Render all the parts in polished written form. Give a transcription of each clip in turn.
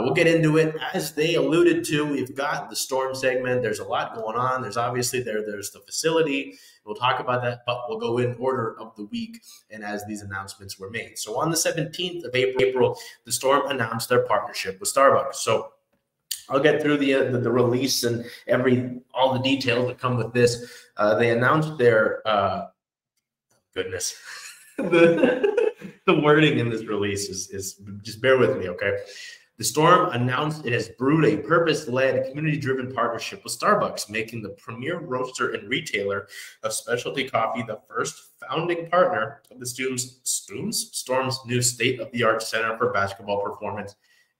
We'll get into it. As they alluded to, we've got the Storm segment. There's a lot going on. There's obviously there's the facility. We'll talk about that, but we'll go in order of the week and as these announcements were made. So on the 17th of April, the Storm announced their partnership with Starbucks. So I'll get through the release and all the details that come with this. They announced their goodness. The wording in this release is just bear with me, okay? The Storm announced it has brewed a purpose-led, community-driven partnership with Starbucks, making the premier roaster and retailer of specialty coffee the first founding partner of the Storm's new state-of-the-art Center for Basketball Performance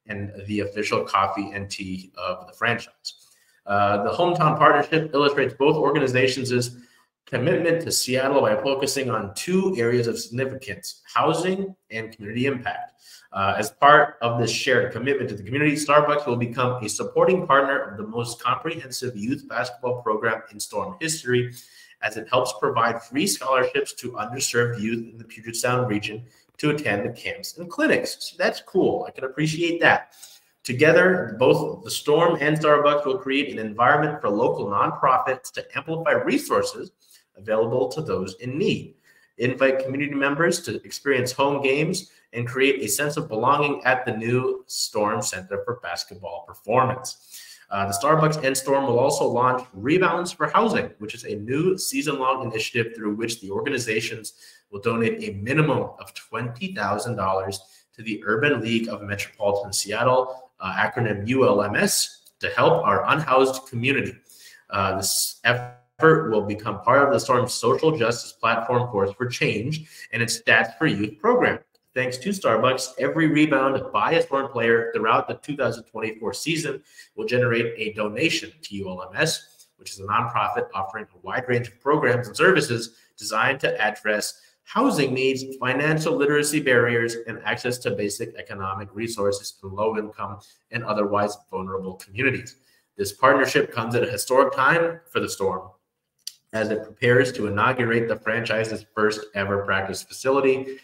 and the official coffee and tea of the franchise. The hometown partnership illustrates both organizations' commitment to Seattle by focusing on two areas of significance: housing and community impact. As part of this shared commitment to the community, Starbucks will become a supporting partner of the most comprehensive youth basketball program in Storm history, as it helps provide free scholarships to underserved youth in the Puget Sound region to attend the camps and clinics. So that's cool. I can appreciate that. Together, both the Storm and Starbucks will create an environment for local nonprofits to amplify resources available to those in need, invite community members to experience home games, and create a sense of belonging at the new Storm Center for Basketball Performance. The Starbucks and Storm will also launch Rebounds for Housing, which is a new season-long initiative through which the organizations will donate a minimum of $20,000 to the Urban League of Metropolitan Seattle, acronym ULMS, to help our unhoused community. This effort will become part of the Storm's social justice platform, Force for Change, and its Stats for Youth program. Thanks to Starbucks, every rebound by a Storm player throughout the 2024 season will generate a donation to ULMS, which is a nonprofit offering a wide range of programs and services designed to address housing needs, financial literacy barriers, and access to basic economic resources in low-income and otherwise vulnerable communities. This partnership comes at a historic time for the Storm, as it prepares to inaugurate the franchise's first ever practice facility.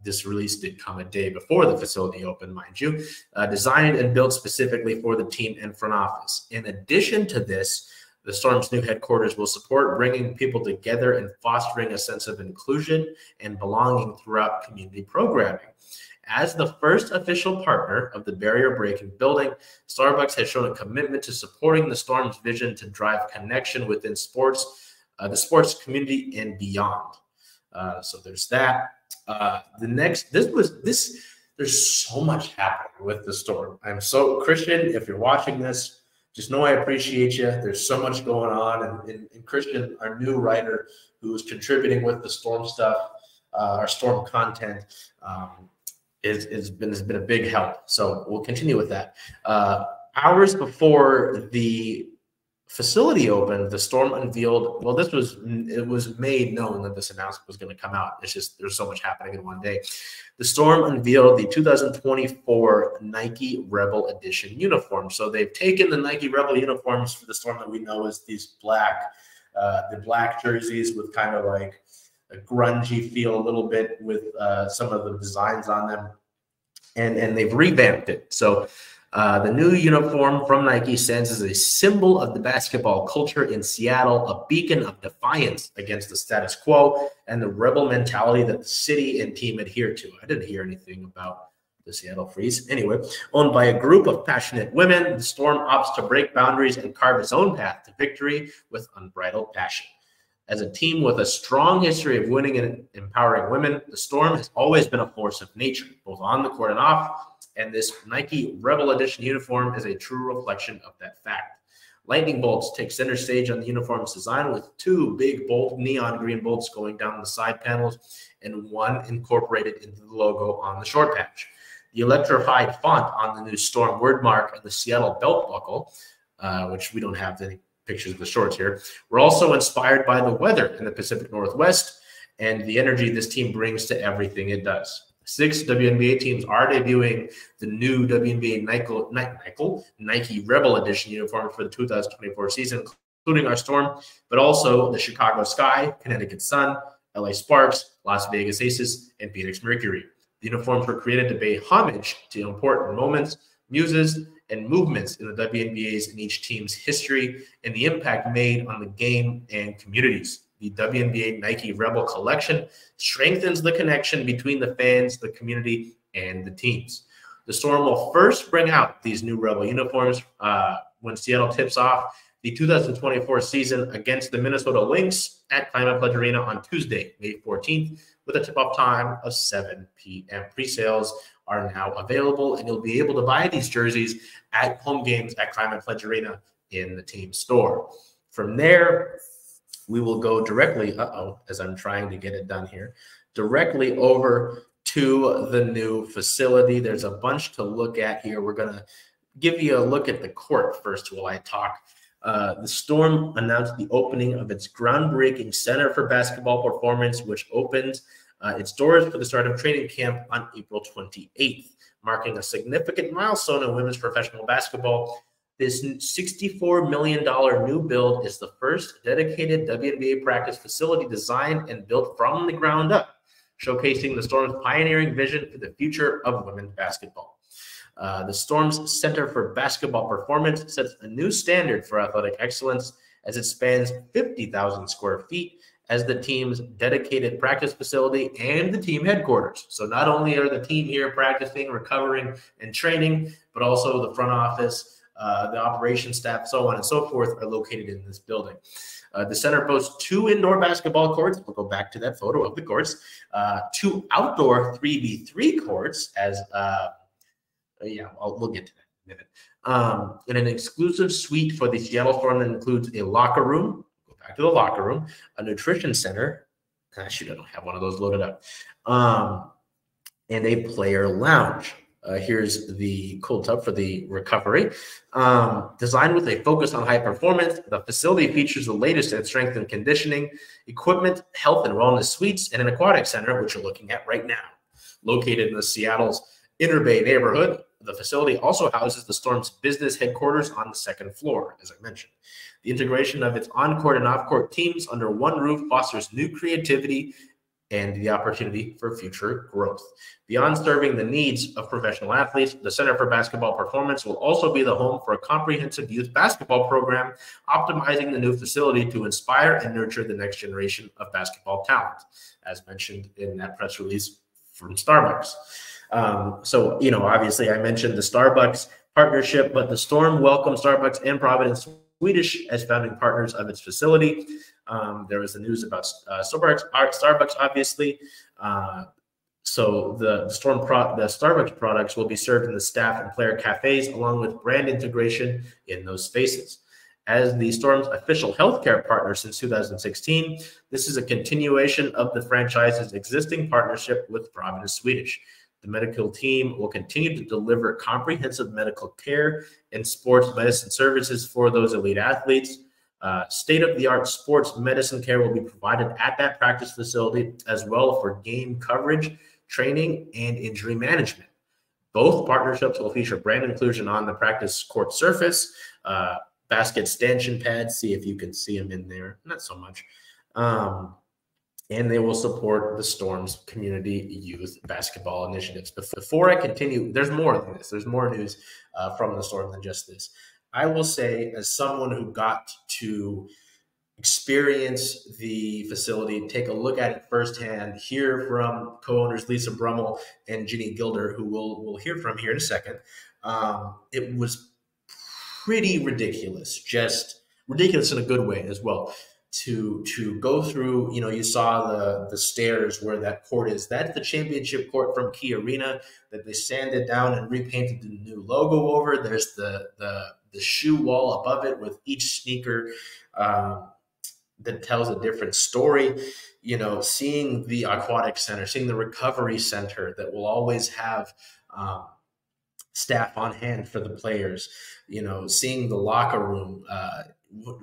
This release did come a day before the facility opened, mind you, designed and built specifically for the team and front office. In addition to this, the Storm's new headquarters will support bringing people together and fostering a sense of inclusion and belonging throughout community programming. As the first official partner of the barrier-breaking building, Starbucks has shown a commitment to supporting the Storm's vision to drive connection within sports, the sports community, and beyond. So there's that. There's so much happening with the Storm. I'm so, Christian, if you're watching this, just know I appreciate you. There's so much going on. And Christian, our new writer who is contributing with the Storm stuff, our Storm content, has been a big help. So we'll continue with that. Hours before the facility opened, the Storm unveiled, well, it was made known that this announcement was going to come out. It's just, there's so much happening in one day. The Storm unveiled the 2024 Nike Rebel Edition uniform. So they've taken the Nike Rebel uniforms for the Storm that we know as these the black jerseys with kind of like a grungy feel a little bit with some of the designs on them, and they've revamped it. So the new uniform from Nike stands as a symbol of the basketball culture in Seattle, a beacon of defiance against the status quo and the rebel mentality that the city and team adhere to. I didn't hear anything about the Seattle Freeze. Anyway, owned by a group of passionate women, the Storm opts to break boundaries and carve its own path to victory with unbridled passion. As a team with a strong history of winning and empowering women, the Storm has always been a force of nature, both on the court and off, and this Nike Rebel Edition uniform is a true reflection of that fact. Lightning bolts take center stage on the uniform's design, with two big bold neon green bolts going down the side panels and one incorporated into the logo on the short patch. The electrified font on the new Storm word mark and the Seattle belt buckle, which we don't have any pictures of the shorts here, were also inspired by the weather in the Pacific Northwest and the energy this team brings to everything it does. 6 WNBA teams are debuting the new WNBA Nike Rebel Edition uniform for the 2024 season, including our Storm, but also the Chicago Sky, Connecticut Sun, LA Sparks, Las Vegas Aces, and Phoenix Mercury. The uniforms were created to pay homage to important moments muses, and movements in the WNBA's and each team's history and the impact made on the game and communities. The WNBA Nike Rebel collection strengthens the connection between the fans, the community, and the teams. The Storm will first bring out these new Rebel uniforms when Seattle tips off the 2024 season against the Minnesota Lynx at Climate Pledge Arena on Tuesday, May 14th, with a tip-off time of 7 p.m. Pre-sales are now available, and you'll be able to buy these jerseys at home games at Climate Pledge Arena in the team store. From there, we will go directly, as I'm trying to get it done here, directly over to the new facility. There's a bunch to look at here. We're going to give you a look at the court first while I talk. The Storm announced the opening of its groundbreaking Center for Basketball Performance, which opens its doors for the start of training camp on April 28th, marking a significant milestone in women's professional basketball. This $64 million new build is the first dedicated WNBA practice facility designed and built from the ground up, showcasing the Storm's pioneering vision for the future of women's basketball. The Storm's Center for Basketball Performance sets a new standard for athletic excellence as it spans 50,000 square feet as the team's dedicated practice facility and the team headquarters. So not only are the team here practicing, recovering, and training, but also the front office, the operations staff, so on and so forth, are located in this building. The center boasts 2 indoor basketball courts. We'll go back to that photo of the courts. 2 outdoor 3v3 courts as we'll get to that in a minute. And an exclusive suite for the Seattle Storm that includes a locker room, go back to the locker room, a nutrition center. Shoot, I don't have one of those loaded up. And a player lounge. Here's the cold tub for the recovery. Designed with a focus on high performance, the facility features the latest in strength and conditioning, equipment, health and wellness suites, and an aquatic center, which you're looking at right now. Located in the Seattle's Inner Bay neighborhood, the facility also houses the Storm's business headquarters on the 2nd floor, as I mentioned. The integration of its on-court and off-court teams under one roof fosters new creativity and the opportunity for future growth. Beyond serving the needs of professional athletes, the Center for Basketball Performance will also be the home for a comprehensive youth basketball program, optimizing the new facility to inspire and nurture the next generation of basketball talent, as mentioned in that press release from Starbucks. So, obviously I mentioned the Starbucks partnership, but the Storm welcomed Starbucks and Providence Swedish as founding partners of its facility. There was the news about Starbucks, obviously. So the Starbucks products will be served in the staff and player cafes, along with brand integration in those spaces. As the Storm's official healthcare partner since 2016, this is a continuation of the franchise's existing partnership with Providence Swedish. The medical team will continue to deliver comprehensive medical care and sports medicine services for those elite athletes. State-of-the-art sports medicine care will be provided at that practice facility, as well for game coverage, training, and injury management. Both partnerships will feature brand inclusion on the practice court surface, basket stanchion pads, see if you can see them in there, not so much. And they will support the Storm's community youth basketball initiatives. Before I continue, there's more than this. There's more news from the Storm than just this. I will say, as someone who got to experience the facility, take a look at it firsthand, hear from co-owners Lisa Brummel and Ginny Gilder, who we'll hear from here in a second, it was pretty ridiculous, just ridiculous in a good way as well. To go through, you saw the stairs where that court is. That's the championship court from Key Arena that they sanded down and repainted the new logo over. There's the shoe wall above it with each sneaker that tells a different story. Seeing the aquatic center, seeing the recovery center that will always have staff on hand for the players. Seeing the locker room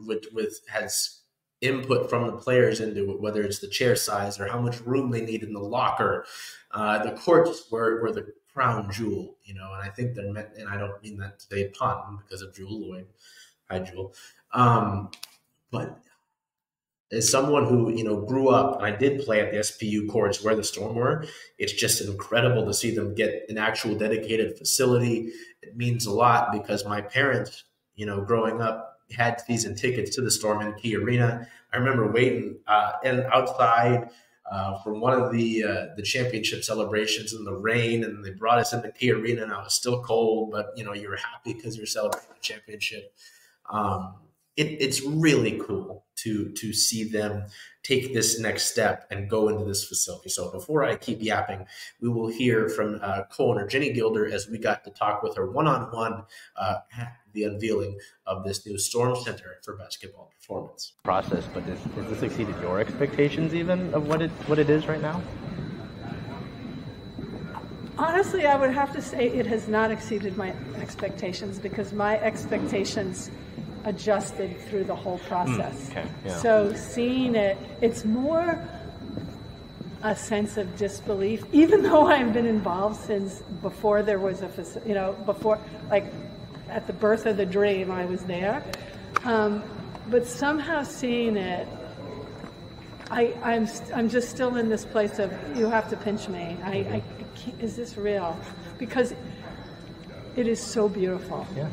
with has input from the players into it, whether it's the chair size or how much room they need in the locker. The courts were the crown jewel, and I think they're meant, and I don't mean that to be a pun because of Jewel Lloyd. Hi, Jewel. But as someone who, grew up, and I did play at the SPU courts where the Storm were, it's just incredible to see them get an actual dedicated facility. It means a lot because my parents, growing up, had season tickets to the Storm in Key Arena. I remember waiting and outside for one of the championship celebrations in the rain, and they brought us into Key Arena, and I was still cold, but you were happy because you're celebrating the championship. It's really cool to see them take this next step and go into this facility. So before I keep yapping, we will hear from co-owner Jenny Gilder as we got to talk with her one-on-one at the unveiling of this new Storm Center for Basketball Performance. Process, but has this exceeded your expectations even of what it is right now? Honestly, I would have to say it has not exceeded my expectations because my expectations adjusted through the whole process. Okay, yeah. So seeing it, it's more a sense of disbelief, even though I've been involved since before there was before, like at the birth of the dream, I was there. But somehow seeing it, I'm just still in this place of, you have to pinch me. I can't, is this real? Because it is so beautiful. Yeah.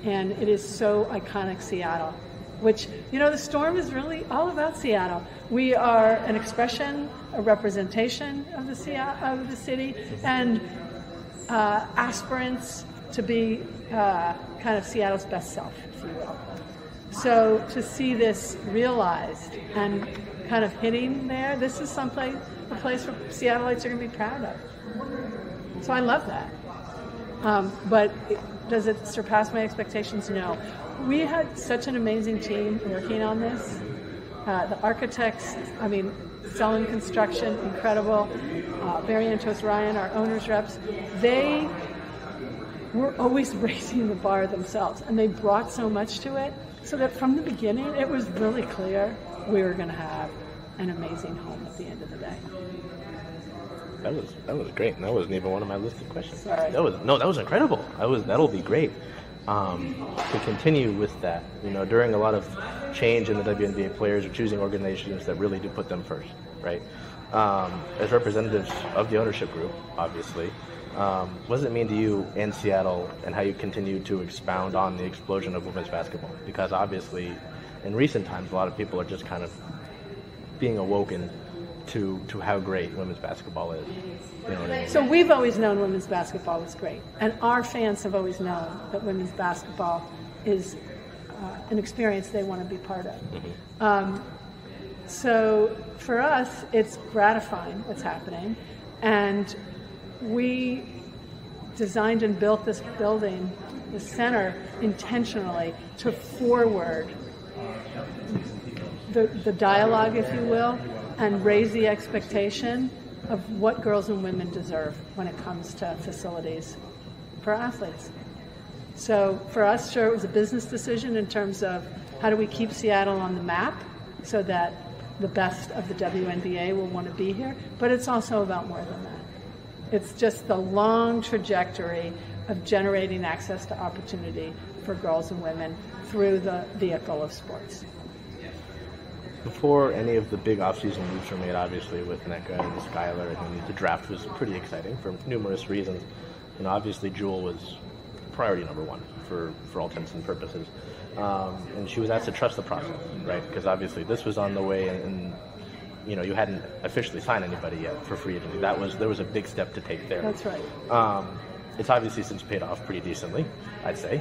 And it is so iconic Seattle, which, the Storm is really all about Seattle. We are an expression, a representation of the city, and aspirants to be kind of Seattle's best self, if you will. So to see this realized and kind of hitting there, this is a place where Seattleites are going to be proud of. So I love that. But does it surpass my expectations? No. We had such an amazing team working on this. The architects, Selling Construction, incredible. Barry Antos Ryan, our owners reps, they were always raising the bar themselves, and they brought so much to it, so that from the beginning it was really clear we were going to have an amazing home at the end of the day. That was great. That wasn't even one of my listed questions. Sorry. That was incredible. That'll be great. To continue with that, during a lot of change in the WNBA, players are choosing organizations that really do put them first, right? As representatives of the ownership group, obviously, what does it mean to you in Seattle, and how you continue to expound on the explosion of women's basketball? Because obviously, in recent times, a lot of people are just kind of being awoken to how great women's basketball is. You know what I mean? So we've always known women's basketball was great, and our fans have always known that women's basketball is an experience they want to be part of. Mm-hmm. So for us, it's gratifying what's happening, and we designed and built this building, this center, intentionally to forward the dialogue, if you will, and raise the expectation of what girls and women deserve when it comes to facilities for athletes. So for us, sure, it was a business decision in terms of how do we keep Seattle on the map so that the best of the WNBA will want to be here, but it's also about more than that. It's just the long trajectory of generating access to opportunity for girls and women through the vehicle of sports. Before any of the big off-season moves were made, obviously, with NECA and Skylar, and the draft was pretty exciting for numerous reasons. Obviously, Jewel was priority number one for all intents and purposes. And she was asked to trust the process, right? Because obviously this was on the way, and you hadn't officially signed anybody yet for free agency. There was a big step to take there. That's right. It's obviously since paid off pretty decently, I'd say.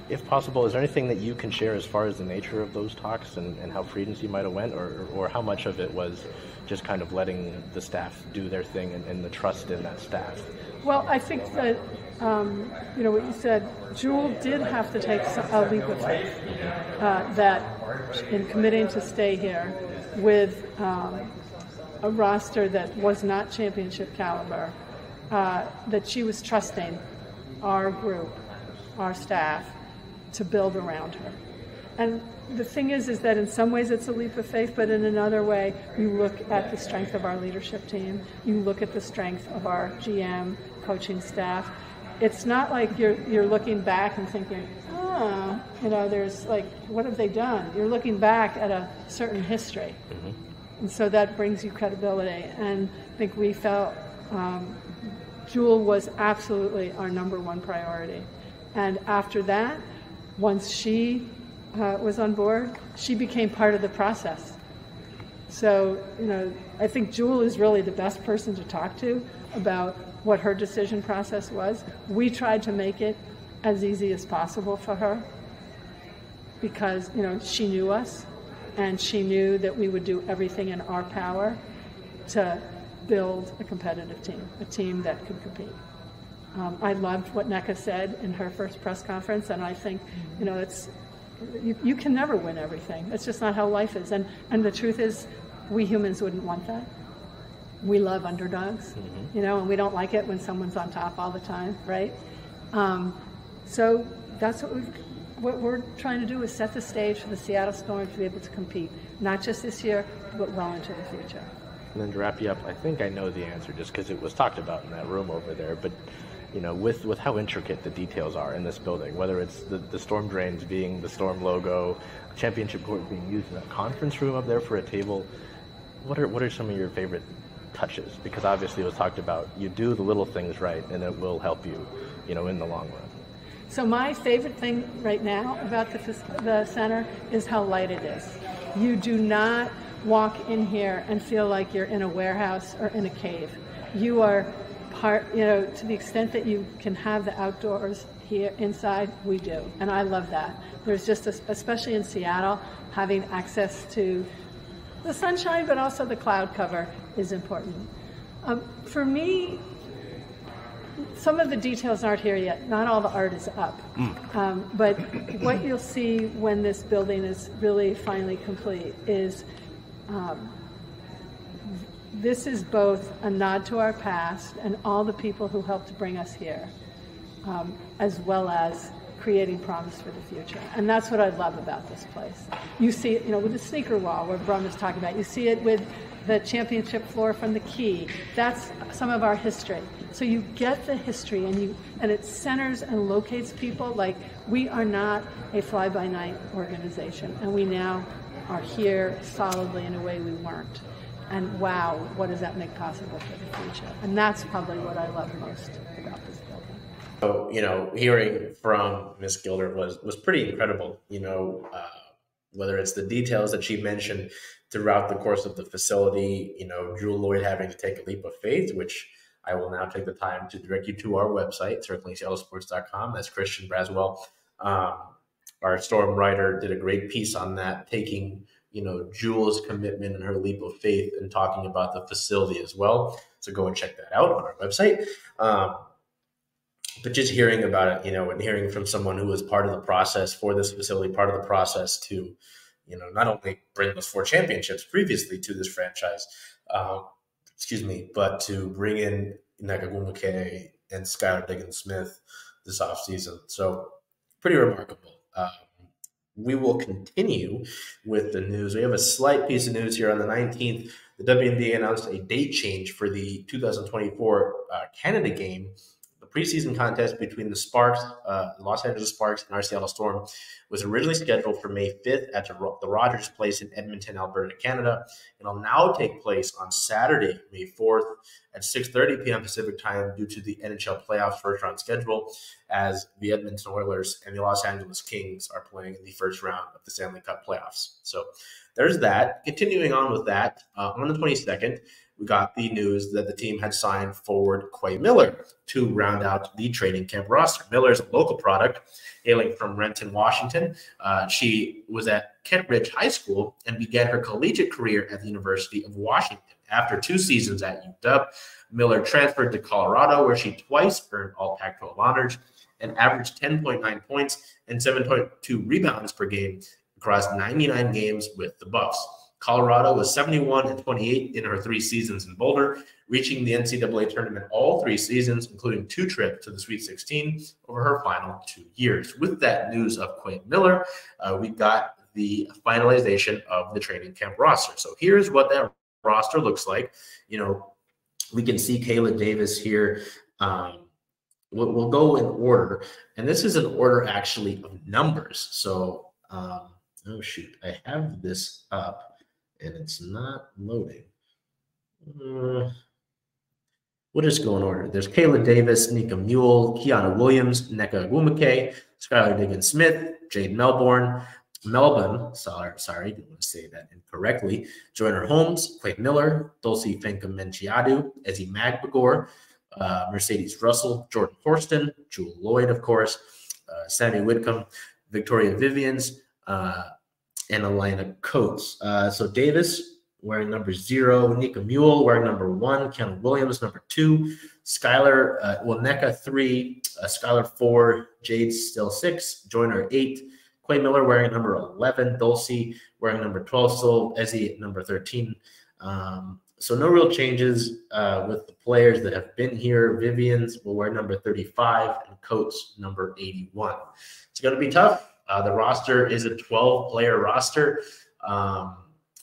If possible, is there anything that you can share as far as the nature of those talks and how free agency might have went, or how much of it was just kind of letting the staff do their thing and the trust in that staff? Well, I think that, what you said, Jewel did have to take a leap of faith that in committing to stay here with a roster that was not championship caliber, that she was trusting our group, our staff, to build around her. And the thing is that in some ways it's a leap of faith, but in another way, you look at the strength of our leadership team, you look at the strength of our GM, coaching staff. It's not like you're looking back and thinking, you know, there's like, what have they done? You're looking back at a certain history. And so that brings you credibility. And I think we felt Jewel was absolutely our #1 priority. And after that, once she was on board, she became part of the process. So, you know, I think Jewel is really the best person to talk to about what her decision process was. We tried to make it as easy as possible for her because, you know, she knew us and she knew that we would do everything in our power to build a competitive team, a team that could compete. I loved what Nneka said in her first press conference, and I think, you know, you can never win everything. It's just not how life is. And the truth is, we humans wouldn't want that. We love underdogs, you know, and we don't like it when someone's on top all the time, right? So that's what we're trying to do, is set the stage for the Seattle Storm to be able to compete, not just this year, but well into the future. And then to wrap you up, I think I know the answer just because it was talked about in that room over there, but you know, with how intricate the details are in this building, whether it's the storm drains being the Storm logo, championship court being used in a conference room up there for a table, what are some of your favorite touches? Because obviously it was talked about, you do the little things right and it will help you, you know, in the long run. So my favorite thing right now about the center is how light it is. You do not walk in here and feel like you're in a warehouse or in a cave. You are part, you know, to the extent that you can have the outdoors here inside, we do. And I love that. There's just, especially in Seattle, having access to the sunshine, but also the cloud cover is important. For me, some of the details aren't here yet. Not all the art is up. But what you'll see when this building is really finally complete is this is both a nod to our past and all the people who helped bring us here, as well as creating promise for the future. And that's what I love about this place. You see it, you know, with the sneaker wall where Brum is talking about. You see it with the championship floor from the Key. That's some of our history. So you get the history, and it centers and locates people. Like, we are not a fly-by-night organization, and we now are here solidly in a way we weren't. And wow, what does that make possible for the future? And that's probably what I love most about this building. So, you know, hearing from Ms. Gilder was pretty incredible. You know, whether it's the details that she mentioned throughout the course of the facility, you know, Jewel Lloyd having to take a leap of faith, which I will now take the time to direct you to our website, certainly seattlesports.com. That's Christian Braswell. Our Storm writer did a great piece on that, taking, you know, Jewel's commitment and her leap of faith and talking about the facility as well. So go and check that out on our website. But just hearing about it, you know, and hearing from someone who was part of the process for this facility, part of the process to, you know, not only bring those 4 championships previously to this franchise, but to bring in Nneka Ogwumike and Skylar Diggins-Smith this offseason. So pretty remarkable. We will continue with the news. We have a slight piece of news here. On the 19th, the WNBA announced a date change for the 2024 Canada game. The preseason contest between the Sparks, Los Angeles Sparks, and our Seattle Storm was originally scheduled for May 5th at the Rogers Place in Edmonton, Alberta, Canada. It'll now take place on Saturday, May 4th at 6:30 p.m. Pacific time due to the NHL playoffs first-round schedule, as the Edmonton Oilers and the Los Angeles Kings are playing in the first round of the Stanley Cup playoffs. So there's that. Continuing on with that, on the 22nd, we got the news that the team had signed forward Quay Miller to round out the training camp roster. Miller is a local product hailing from Renton, Washington. She was at Kent Ridge High School and began her collegiate career at the University of Washington. After 2 seasons at UW, Miller transferred to Colorado, where she twice earned all Pac-12 honors and averaged 10.9 points and 7.2 rebounds per game across 99 games with the Buffs. Colorado was 71-28 in her 3 seasons in Boulder, reaching the NCAA tournament all 3 seasons, including 2 trips to the Sweet 16 over her final 2 years. With that news of Quay Miller, we got the finalization of the training camp roster. So here's what that roster looks like. You know, we can see Kayla Davis here we'll go in order, and this is an order actually of numbers. So, oh shoot, I have this up, and it's not loading. We'll just go in order. There's Kayla Davis, Nika Mule, Kiana Williams, Nneka Agwumike, Skylar Diggins-Smith, Jade Melbourne, sorry, didn't want to say that incorrectly. Joyner Holmes, Quake Miller, Dulcie Fenka-Menciadu, Ezzy Magbagor, Mercedes Russell, Jordan Horston, Jewel Lloyd, of course, Sammy Whitcomb, Victoria Vivians, and Alina Coates. So Davis wearing number 0, Nika Mule wearing number 1, Kiana Williams number 2, Skylar, Nneka 3, Skylar 4, Jade still 6, Joyner 8, Quay Miller wearing number 11, Dulcie wearing number 12, still Ezzy at number 13. So no real changes with the players that have been here. Vivians will wear number 35 and Coates number 81. It's going to be tough. The roster is a 12-player roster.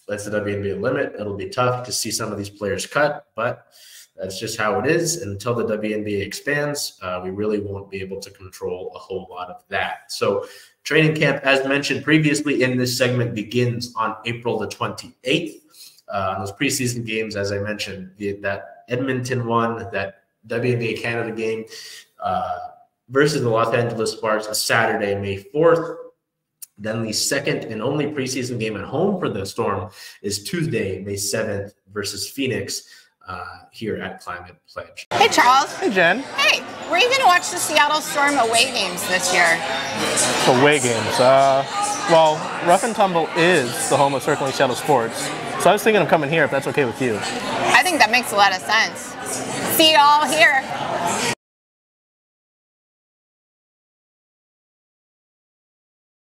That's the WNBA limit. It'll be tough to see some of these players cut, but that's just how it is. And until the WNBA expands, we really won't be able to control a whole lot of that. So training camp, as mentioned previously in this segment, begins on April the 28th. Those preseason games, as I mentioned, that Edmonton one, that WNBA Canada game versus the Los Angeles Sparks on Saturday, May 4th. Then the second and only preseason game at home for the Storm is Tuesday, May 7th versus Phoenix here at Climate Pledge. Hey, Charles. Hey, Jen. Hey, were you going to watch the Seattle Storm away games this year? Away games. Well, Rough and Tumble is the home of Circling Seattle Sports, so I was thinking of coming here if that's okay with you. I think that makes a lot of sense. See you all here.